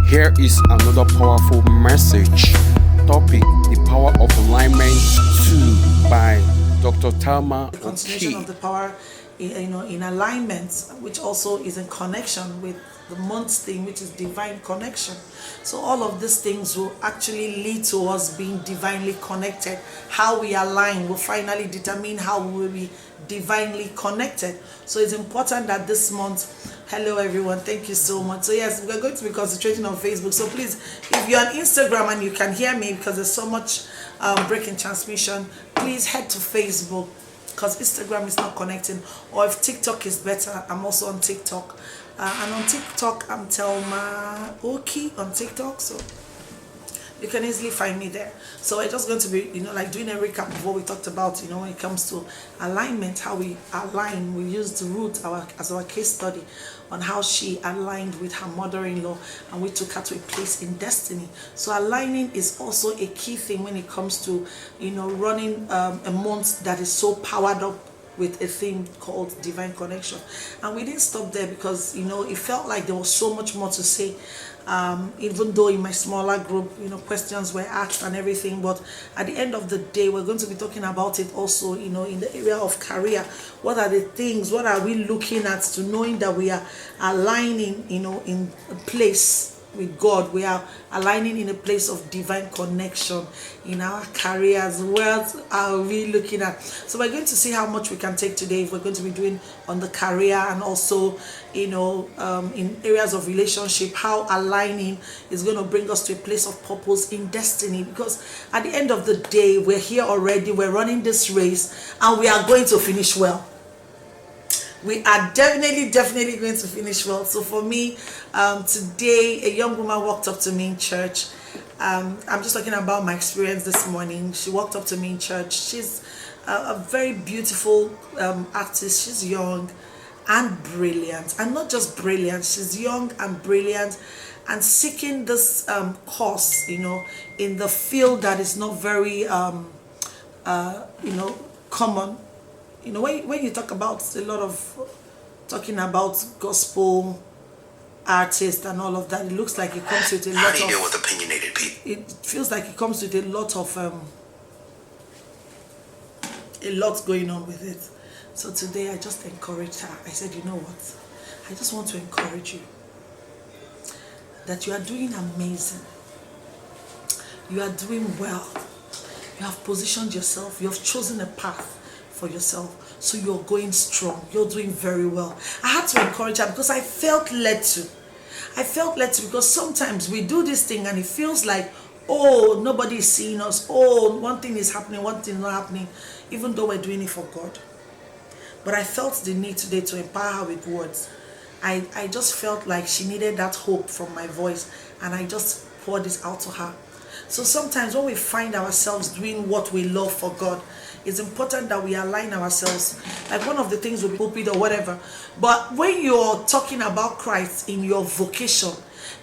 Here is another powerful message. Topic: The Power of Alignment 2 by Dr. Thelma The continuation of the power in alignment, which also is in connection with the month's theme, which is divine connection. So all of these things will actually lead to us being divinely connected. How we align will finally determine how we will be divinely connected. So it's important that this month, hello everyone, thank you so much. So yes, we're going to be concentrating on Facebook. So please, if you're on Instagram and you can hear me because there's so much breaking transmission, please head to Facebook because Instagram is not connecting. Or if TikTok is better, I'm also on TikTok. And on TikTok, I'm Thelma Oki on TikTok. So you can easily find me there. So we're just going to be, like doing a recap of what we talked about, when it comes to alignment, how we align. We used Ruth as our case study on how she aligned with her mother-in-law and we took her to a place in destiny. So aligning is also a key thing when it comes to, running a month that is so powered up with a theme called divine connection. And we didn't stop there because it felt like there was so much more to say, even though in my smaller group questions were asked and everything. But at the end of the day, we're going to be talking about it also in the area of career. What are the things, what are we looking at to knowing that we are aligning in a place with God? We are aligning in a place of divine connection in our careers. What are we looking at? So we're going to see how much we can take today. If we're going to be doing on the career and also in areas of relationship, how aligning is going to bring us to a place of purpose in destiny. Because at the end of the day, we're here already, we're running this race and we are going to finish well. We are definitely going to finish well. So for me, today a young woman walked up to me in church. I'm just talking about my experience this morning. She walked up to me in church. She's a very beautiful artist. She's young and brilliant, and not just brilliant. She's young and brilliant and seeking this course, in the field that is not very common. When you talk about a lot of talking about gospel artists and all of that, it looks like it comes with a lot of... How do you deal with opinionated people? It feels like it comes with a lot of a lot going on with it. So today I just encouraged her. I said, you know what? I just want to encourage you that you are doing amazing. You are doing well. You have positioned yourself. You have chosen a path for yourself, so you're going strong, you're doing very well. I had to encourage her because I felt led to because sometimes we do this thing and it feels like, oh, nobody is seeing us, oh, one thing is happening, one thing is not happening, even though we're doing it for God. But I felt the need today to empower her with words. I just felt like she needed that hope from my voice, and I just poured this out to her. So sometimes when we find ourselves doing what we love for God, it's important that we align ourselves. Like one of the things will be pulpit or whatever. But when you're talking about Christ in your vocation,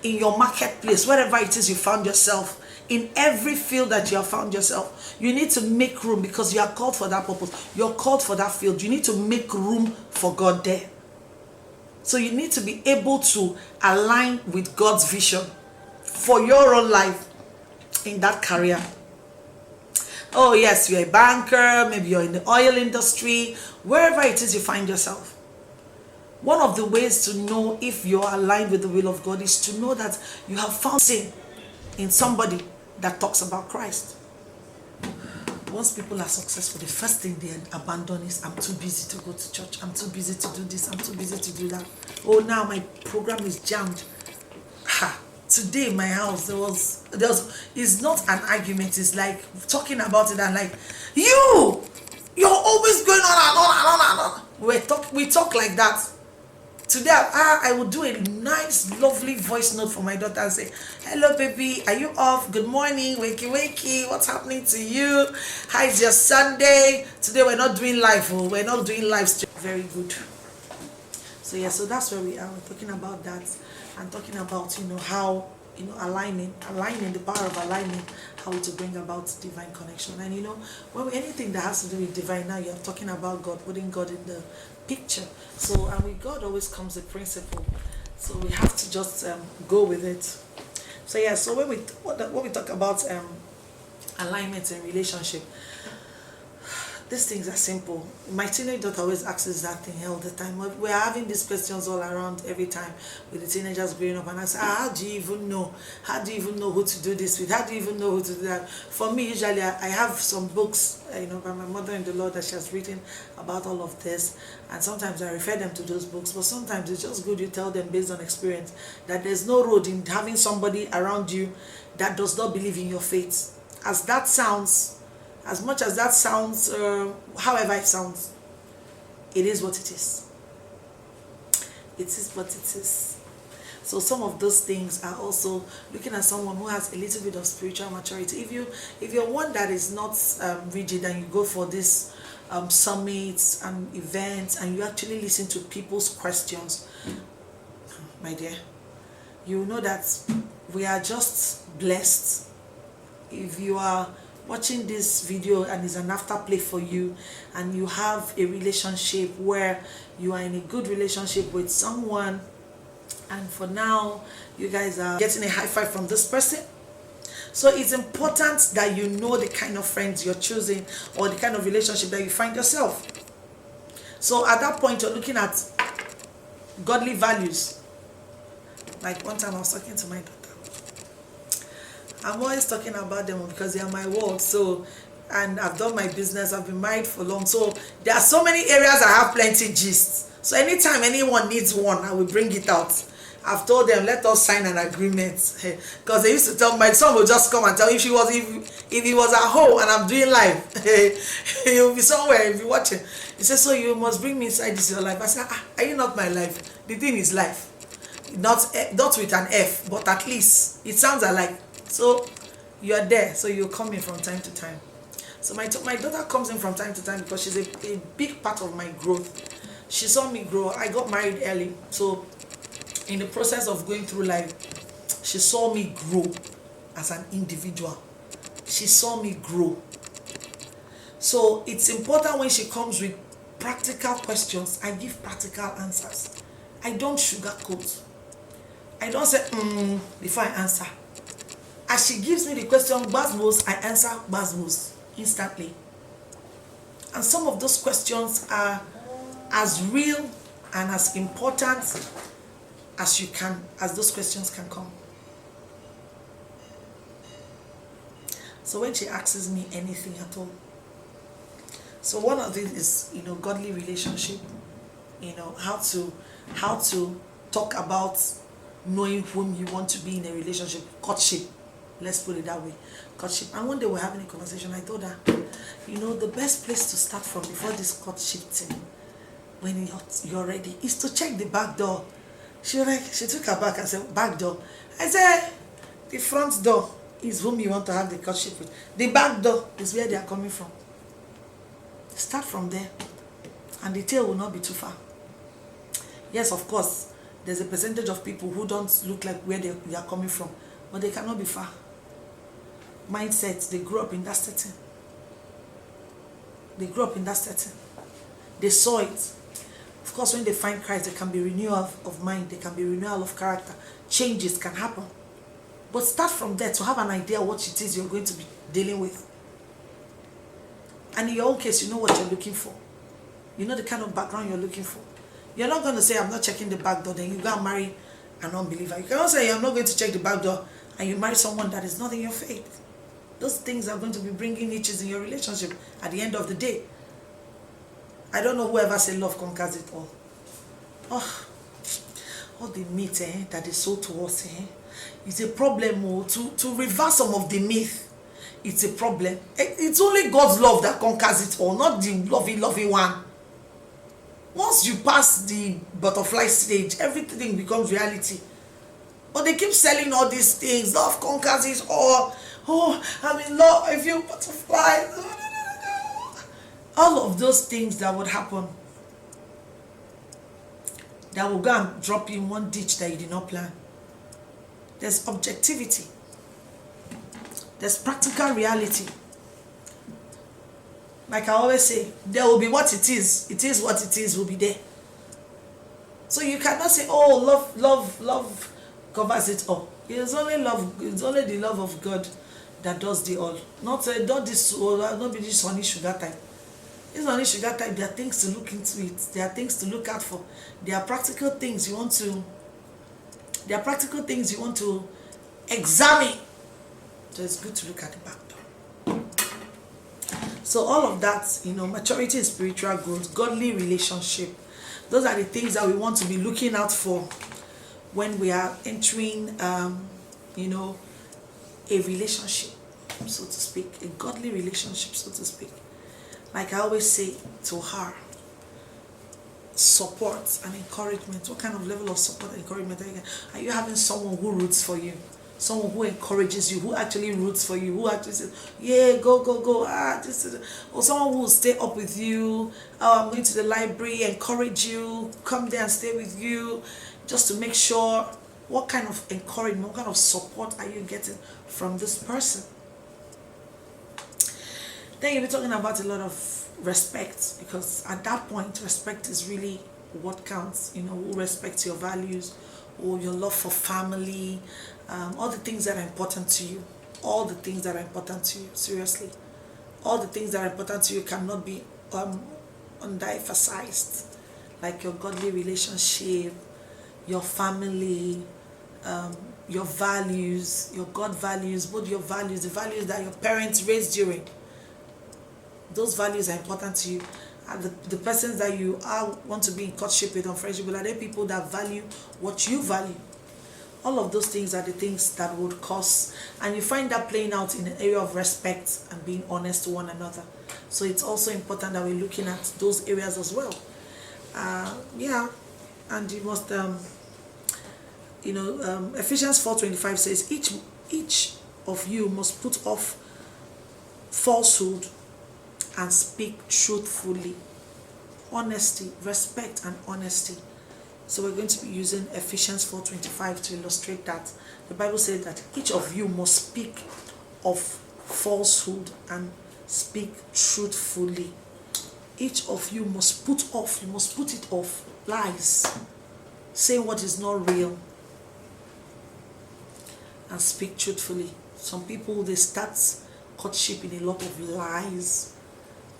in your marketplace, wherever it is you found yourself, in every field that you have found yourself, you need to make room because you are called for that purpose. You're called for that field. You need to make room for God there. So you need to be able to align with God's vision for your own life in that career. Oh yes, you're a banker, maybe you're in the oil industry, wherever it is you find yourself. One of the ways to know if you're aligned with the will of God is to know that you have found sin in somebody that talks about Christ. Once people are successful, the first thing they abandon is, I'm too busy to go to church, I'm too busy to do this, I'm too busy to do that. Oh, now my program is jammed. Today in my house there was it's not an argument, it's like talking about it and like, you're always going on and on and on and on. We talk like that. Today I will do a nice lovely voice note for my daughter and say, hello baby, are you off? Good morning, wakey, what's happening to you? How is your Sunday? Today we're not doing live, we're not doing live stream. Very good. So yeah, so that's where we are. We're talking about that and talking about how aligning the power of alignment, how to bring about divine connection. And when anything that has to do with divine, now you're talking about God, putting God in the picture. So and with God always comes a principle. So we have to just go with it. So yeah, so when we talk about alignment in relationship, these things are simple. My teenage daughter always asks us that thing all the time. We're having these questions all around every time with the teenagers growing up, and I say, how do you even know? How do you even know who to do this with? How do you even know who to do that? For me, usually I have some books, by my mother in the Lord that she has written about all of this, and sometimes I refer them to those books, but sometimes it's just good you tell them based on experience that there's no road in having somebody around you that does not believe in your faith. As much as that sounds, however it sounds, it is what it is. It is what it is. So some of those things are also looking at someone who has a little bit of spiritual maturity. If you're one that is not rigid and you go for these summits and events and you actually listen to people's questions, my dear, you know that we are just blessed. If you are watching this video and it's an afterplay for you, and you have a relationship where you are in a good relationship with someone, and for now you guys are getting a high five from this person, so it's important that you know the kind of friends you're choosing or the kind of relationship that you find yourself. So at that point you're looking at godly values. Like one time I was talking to my daughter. I'm always talking about them because they are my world. So, and I've done my business, I've been married for long. So there are so many areas I have plenty gists. So anytime anyone needs one, I will bring it out. I've told them, let us sign an agreement. Because they used to tell my son will just come and tell if he was at home and I'm doing live, he'll be somewhere, he'll be watching. He says, so you must bring me inside this your life. I said, are you not my life? The thing is life. Not with an F, but at least it sounds alike. So you are there, so you come in from time to time. So my daughter comes in from time to time because she's a big part of my growth. She saw me grow. I got married early, so in the process of going through life, she saw me grow as an individual. She saw me grow. So it's important when she comes with practical questions, I give practical answers. I don't sugarcoat. I don't say before I answer. As she gives me the question, Basmos, I answer Basmos instantly. And some of those questions are as real and as important as those questions can come. So when she asks me anything at all, so one of it is, godly relationship, how to talk about knowing whom you want to be in a relationship, courtship. Let's put it that way, courtship. And one day we're having a conversation. I told her, the best place to start from before this courtship thing, when you're ready, is to check the back door. She took her back and said, back door. I said, the front door is whom you want to have the courtship with. The back door is where they are coming from. Start from there, and the tail will not be too far. Yes, of course, there's a percentage of people who don't look like where they are coming from, but they cannot be far. Mindsets, they grew up in that setting. They grew up in that setting. They saw it. Of course, when they find Christ, there can be renewal of mind, there can be renewal of character. Changes can happen. But start from there to have an idea what it is you're going to be dealing with. And in your own case, you know what you're looking for. You know the kind of background you're looking for. You're not going to say, I'm not checking the back door, then you go and marry an unbeliever. You cannot say, I'm not going to check the back door, and you marry someone that is not in your faith. Those things are going to be bringing issues in your relationship at the end of the day. I don't know whoever said love conquers it all. Oh, all the myth that is sold to us, it's a problem. To reverse some of the myth, it's a problem. It's only God's love that conquers it all, not the lovey one. Once you pass the butterfly stage, everything becomes reality. But they keep selling all these things. Love conquers it all. Oh, I'm in love. I feel butterflies. All of those things that would happen, that will go and drop you in one ditch that you did not plan. There's objectivity. There's practical reality. Like I always say, there will be what it is. It is what it is will be there. So you cannot say, oh, love covers it all. It's only love. It's only the love of God that does the all. Not this. Not be this honey sugar type. This honey sugar type. There are things to look into it. There are things to look out for. There are practical things you want to. There are practical things you want to examine. So it's good to look at the back door. So all of that, maturity in spiritual growth, godly relationship. Those are the things that we want to be looking out for when we are entering, a relationship, so to speak, a godly relationship, so to speak. Like I always say to her, support and encouragement. What kind of level of support and encouragement are you getting? Are you having someone who roots for you? Someone who encourages you, who actually roots for you, who actually says, yeah, go, this is, or someone who will stay up with you, I'm going to the library, encourage you, come there and stay with you, just to make sure. What kind of encouragement, what kind of support are you getting from this person? Then you'll be talking about a lot of respect, because at that point, respect is really what counts. Who respects your values, or your love for family, all the things that are important to you. All the things that are important to you, seriously. All the things that are important to you cannot be underemphasized, like your godly relationship, your family, your values, your God values, both your values, the values that your parents raised you in. Those values are important to you. And the persons that you want to be in courtship with or friendship with, are they people that value what you value? All of those things are the things that would cause, and you find that playing out in the area of respect and being honest to one another. So it's also important that we're looking at those areas as well. And you must, Ephesians 4:25 says, each of you must put off falsehood and speak truthfully. Honesty, respect and honesty. So we're going to be using Ephesians 4:25 to illustrate that. The Bible says that each of you must speak of falsehood and speak truthfully. Each of you must put it off, lies. Say what is not real and speak truthfully. Some people, they start courtship in a lot of lies,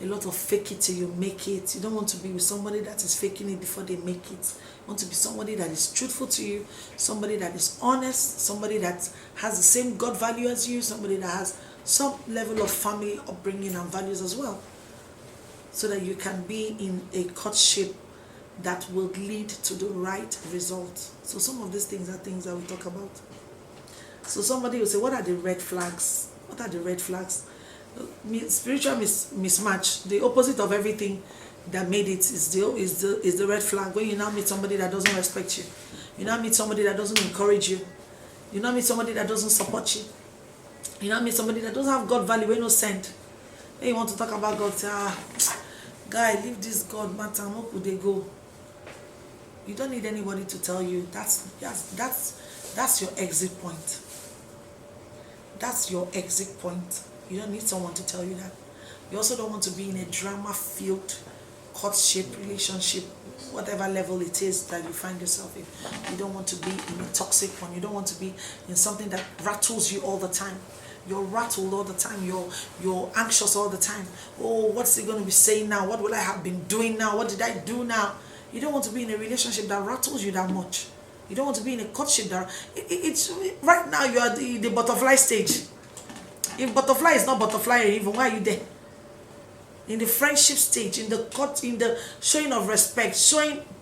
a lot of fake it till you make it. You don't want to be with somebody that is faking it before they make it. You want to be somebody that is truthful to you, somebody that is honest, somebody that has the same God value as you, somebody that has some level of family upbringing and values as well, so that you can be in a courtship that will lead to the right result. So some of these things are things that we talk about. So somebody will say, what are the red flags? What are the red flags? Spiritual mismatch, the opposite of everything that made it is the red flag. When you now meet somebody that doesn't respect you, you now meet somebody that doesn't encourage you, you now meet somebody that doesn't support you, you now meet somebody that doesn't have God value, when no send. Then you want to talk about God, say, guy, leave this God matter, how could they go? You don't need anybody to tell you. That's your exit point. That's your exit point. You don't need someone to tell you that. You also don't want to be in a drama-filled courtship, relationship, whatever level it is that you find yourself in. You don't want to be in a toxic one. You don't want to be in something that rattles you all the time. You're rattled all the time. You're anxious all the time. Oh, what's he going to be saying now? What will I have been doing now? What did I do now? You don't want to be in a relationship that rattles you that much. You don't want to be in a courtship that... It's right now you are the butterfly stage. If butterfly is not butterfly, even why are you there? In the friendship stage, in the showing of respect,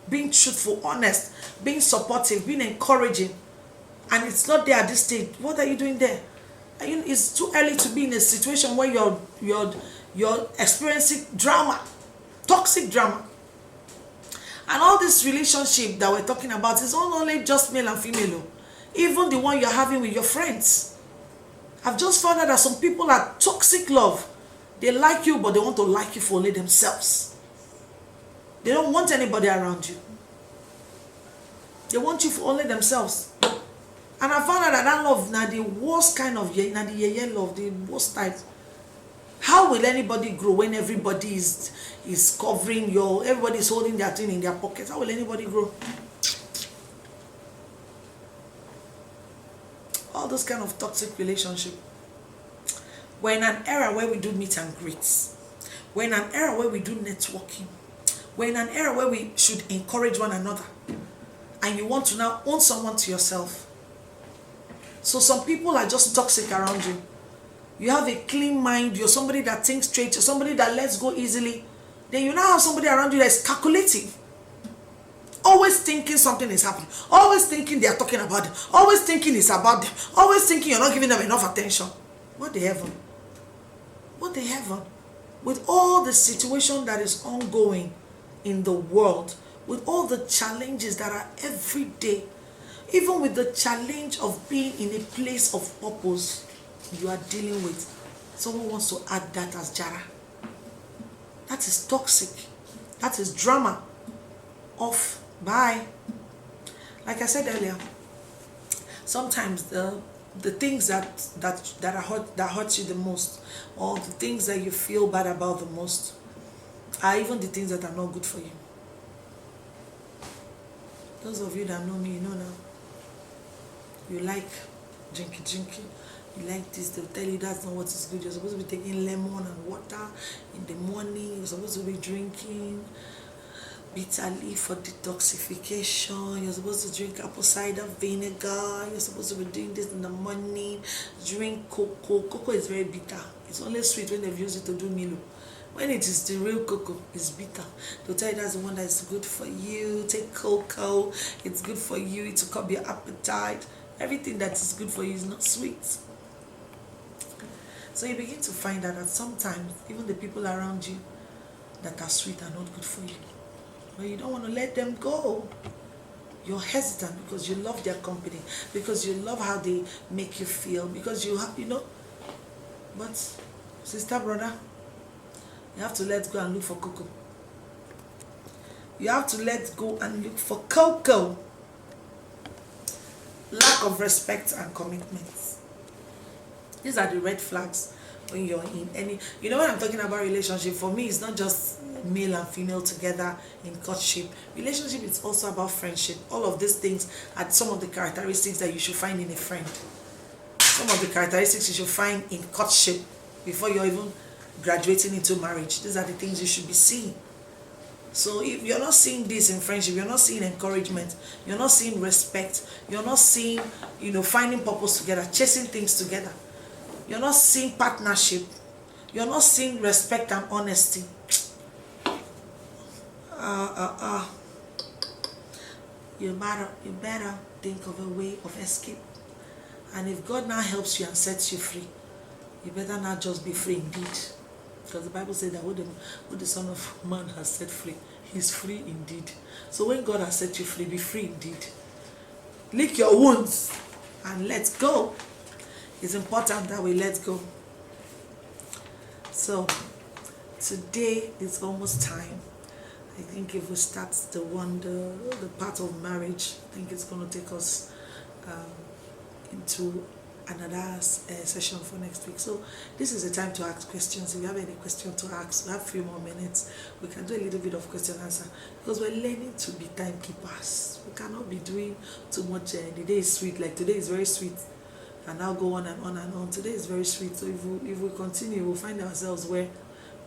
being truthful, honest, being supportive, being encouraging, and it's not there at this stage. What are you doing there? It's too early to be in a situation where you're experiencing drama, toxic drama. And all this relationship that we're talking about is not only just male and female. Even the one you're having with your friends. I've just found out that some people are toxic love. They like you, but they want to like you for only themselves. They don't want anybody around you. They want you for only themselves. And I found out that love now the worst kind of love, the worst type. How will anybody grow when everybody is covering everybody is holding their thing in their pockets? How will anybody grow? all those kind of toxic relationship. We're in an era where we do meet and greets. We're in an era where we do networking. We're in an era where we should encourage one another. And you want to now own someone to yourself. So some people are just toxic around you. You have a clean mind. You're somebody that thinks straight. You're somebody that lets go easily. Then you now have somebody around you that is calculating. Always thinking something is happening. Always thinking they are talking about it. Always thinking it's about them. Always thinking you're not giving them enough attention. What the heaven? What the heaven? With all the situation that is ongoing in the world, with all the challenges that are every day, even with the challenge of being in a place of purpose you are dealing with, someone wants to add that as Jara. That is toxic. That is drama. Off. Bye. Like I said earlier, sometimes the things that hurt you the most, or the things that you feel bad about the most, are even the things that are not good for you. Those of you that know me, you know now. You like drinking. You like this, they'll tell you that's not what is good. You're supposed to be taking lemon and water in the morning. You're supposed to be drinking bitter leaf for detoxification. You're supposed to drink apple cider vinegar. You're supposed to be doing this in the morning. Drink cocoa. Cocoa is very bitter. It's only sweet when they've used it to do Milo. When it is the real cocoa, it's bitter. They'll tell you that's the one that's good for you. Take cocoa. It's good for you. It will curb your appetite. Everything that is good for you is not sweet. So you begin to find out that sometimes even the people around you that are sweet are not good for you. But you don't want to let them go. You're hesitant because you love their company, because you love how they make you feel, because you have, But sister, brother, you have to let go and look for cocoa. You have to let go and look for cocoa. Lack of respect and commitment. These are the red flags when you're in any... when I'm talking about relationship, for me, it's not just male and female together in courtship. Relationship is also about friendship. All of these things are some of the characteristics that you should find in a friend. Some of the characteristics you should find in courtship before you're even graduating into marriage. These are the things you should be seeing. So if you're not seeing this in friendship, you're not seeing encouragement, you're not seeing respect, you're not seeing, finding purpose together, chasing things together, you're not seeing partnership, you're not seeing respect and honesty, you better think of a way of escape. And if God now helps you and sets you free, you better not just be free indeed. Because the Bible says that what the Son of Man has set free, he's free indeed. So when God has set you free, be free indeed. Lick your wounds and let go. It's important that we let go. So today is almost time. I think if we start the part of marriage, I think it's going to take us into another session for next week. So this is the time to ask questions. If you have any question to ask, we have a few more minutes. We can do a little bit of question answer, because we're learning to be timekeepers. We cannot be doing too much. The day is sweet, like today is very sweet, and now go on and on and on. Today is very sweet. So if we continue, we'll find ourselves where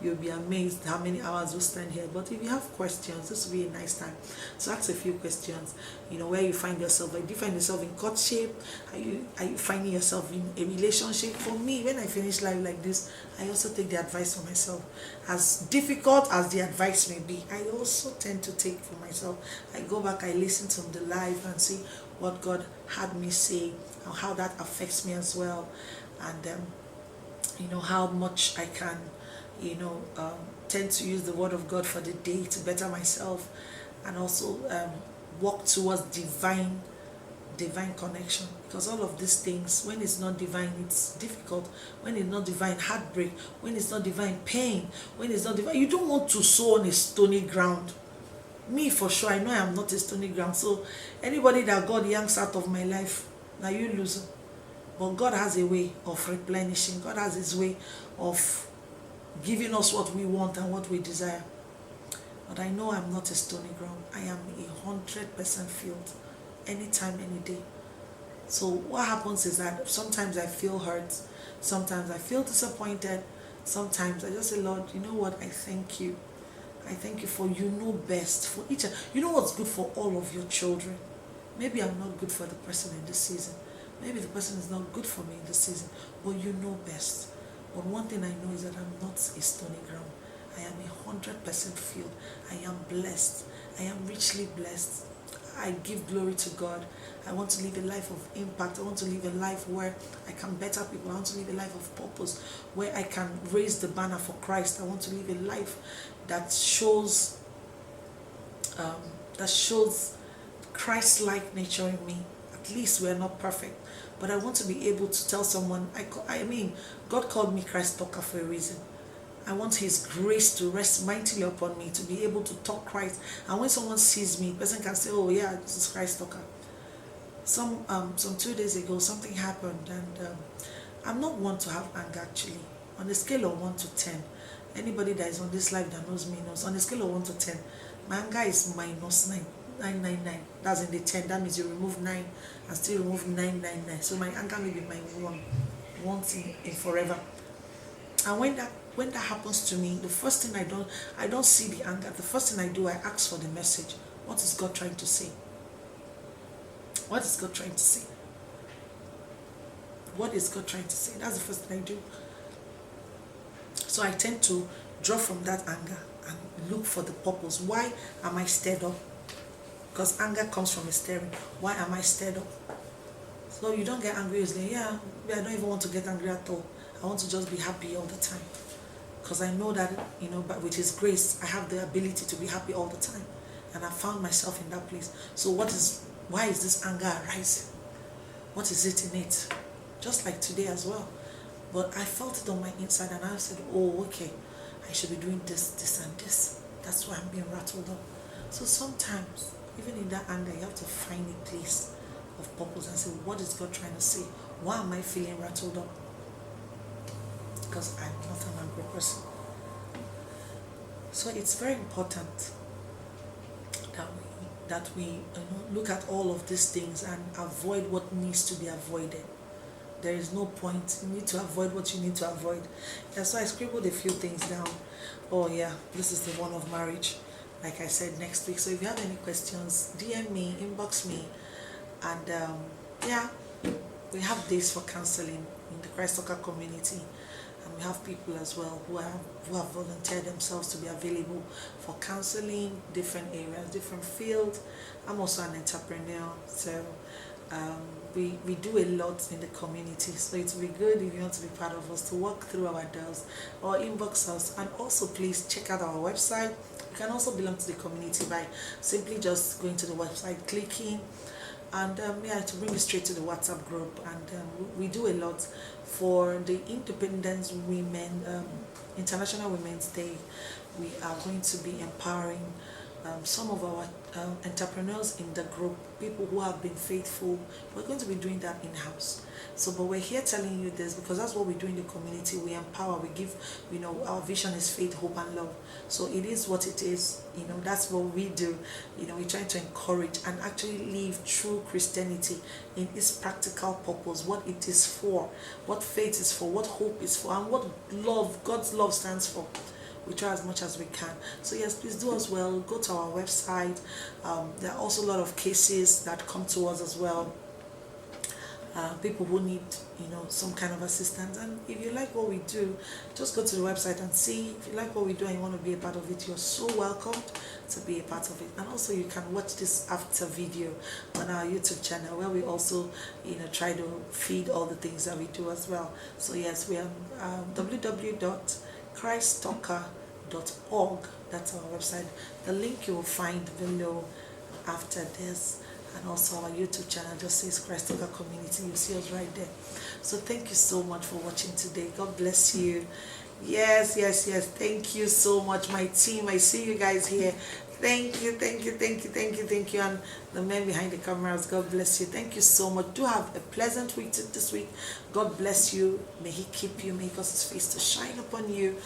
you'll be amazed how many hours we spend here. But if you have questions, this will be a nice time to ask a few questions. Where you find yourself. Like, do you find yourself in courtship? Are you finding yourself in a relationship? For me, when I finish life like this, I also take the advice for myself. As difficult as the advice may be, I also tend to take for myself. I go back, I listen to the live and see what God had me say and how that affects me as well. And how much I can tend to use the word of God for the day to better myself, and also walk towards divine connection. Because all of these things, when it's not divine, it's difficult. When it's not divine, heartbreak. When it's not divine, pain. When it's not divine, you don't want to sow on a stony ground. Me, for sure, I know I am not a stony ground. So anybody that God yanks out of my life, now you lose them. But God has a way of replenishing. God has his way of giving us what we want and what we desire. But I know I'm not a stony ground. I am 100% filled, anytime, any day. So what happens is that sometimes I feel hurt, sometimes I feel disappointed, sometimes I just say, Lord, you know what, I thank you. I thank you for you know best for each. You know what's good for all of your children. Maybe I'm not good for the person in this season. Maybe the person is not good for me in this season, but you know best. But one thing I know is that I'm not a stony ground. I am 100% filled. I am blessed. I am richly blessed. I give glory to God. I want to live a life of impact. I want to live a life where I can better people. I want to live a life of purpose, where I can raise the banner for Christ. I want to live a life that shows Christ-like nature in me. At least we're not perfect, but I want to be able to tell someone. I mean, God called me Christ talker for a reason. I want His grace to rest mightily upon me, to be able to talk Christ. And when someone sees me, the person can say, "Oh yeah, this is Christ talker." Some 2 days ago, something happened, and I'm not one to have anger actually. On a scale of 1 to 10, anybody that is on this life that knows me knows. On a scale of 1 to 10, my anger is -9. That's in the 10. That means you remove 9 and still remove 999. So my anger may be my once in forever. And when that happens to me, the first thing I don't see the anger. The first thing I do, I ask for the message. What is God trying to say? What is God trying to say? What is God trying to say? That's the first thing I do. So I tend to draw from that anger and look for the purpose. Why am I stirred up? Because anger comes from a stirring. Why am I stirred up? So you don't get angry easily. Yeah, I don't even want to get angry at all. I want to just be happy all the time. Because I know that, but with His grace, I have the ability to be happy all the time. And I found myself in that place. So why is this anger arising? What is it in it? Just like today as well. But I felt it on my inside and I said, oh, okay, I should be doing this, this, and this. That's why I'm being rattled up. So sometimes, even in that anger, you have to find a place of purpose and say, what is God trying to say? Why am I feeling rattled up? Because I'm not an angry person. So it's very important that we look at all of these things and avoid what needs to be avoided. There is no point. You need to avoid what you need to avoid. Yeah, so I scribbled a few things down. Oh yeah, this is the one of marriage. Like I said, next week. So if you have any questions, DM me, inbox me. And yeah, we have days for counseling in the Christ Talker community. And we have people as well who have volunteered themselves to be available for counseling, different areas, different fields. I'm also an entrepreneur, so we do a lot in the community. So it will be good if you want to be part of us, to walk through our doors or inbox us. And also please check out our website. You can also belong to the community by simply just going to the website, clicking, and to bring you straight to the WhatsApp group. And we do a lot for the Independence Women, International Women's Day. We are going to be empowering some of our entrepreneurs in the group, people who have been faithful. We're going to be doing that in-house. So, but we're here telling you this because that's what we do in the community. We empower, we give, our vision is faith, hope, and love. So it is what it is. That's what we do. We try to encourage and actually live true Christianity in its practical purpose, what it is for, what faith is for, what hope is for, and what love, God's love stands for. We try as much as we can. So yes, please do as well. Go to our website. There are also a lot of cases that come to us as well. People who need, some kind of assistance. And if you like what we do, just go to the website and see. If you like what we do and you want to be a part of it, you're so welcome to be a part of it. And also you can watch this after video on our YouTube channel, where we also, try to feed all the things that we do as well. So yes, we are www.christtalker.org. That's our website. The link you will find below after this. And also our YouTube channel just says Christ Talker Community. You'll see us right there. So thank you so much for watching today. God bless you. Yes. Thank you so much, my team. I see you guys here. Thank you. And the men behind the cameras, God bless you. Thank you so much. Do have a pleasant week this week. God bless you. May He keep you. May He cause His face to shine upon you.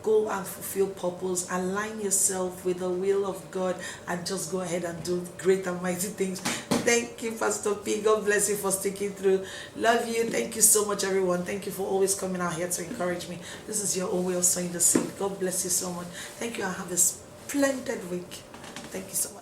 Go and fulfill purpose. Align yourself with the will of God and just go ahead and do great and mighty things. Thank you, Pastor P. God bless you for sticking through. Love you. Thank you so much, everyone. Thank you for always coming out here to encourage me. This is your own way of sowing the seed. God bless you so much. Thank you, and have a splendid week. Thank you so much.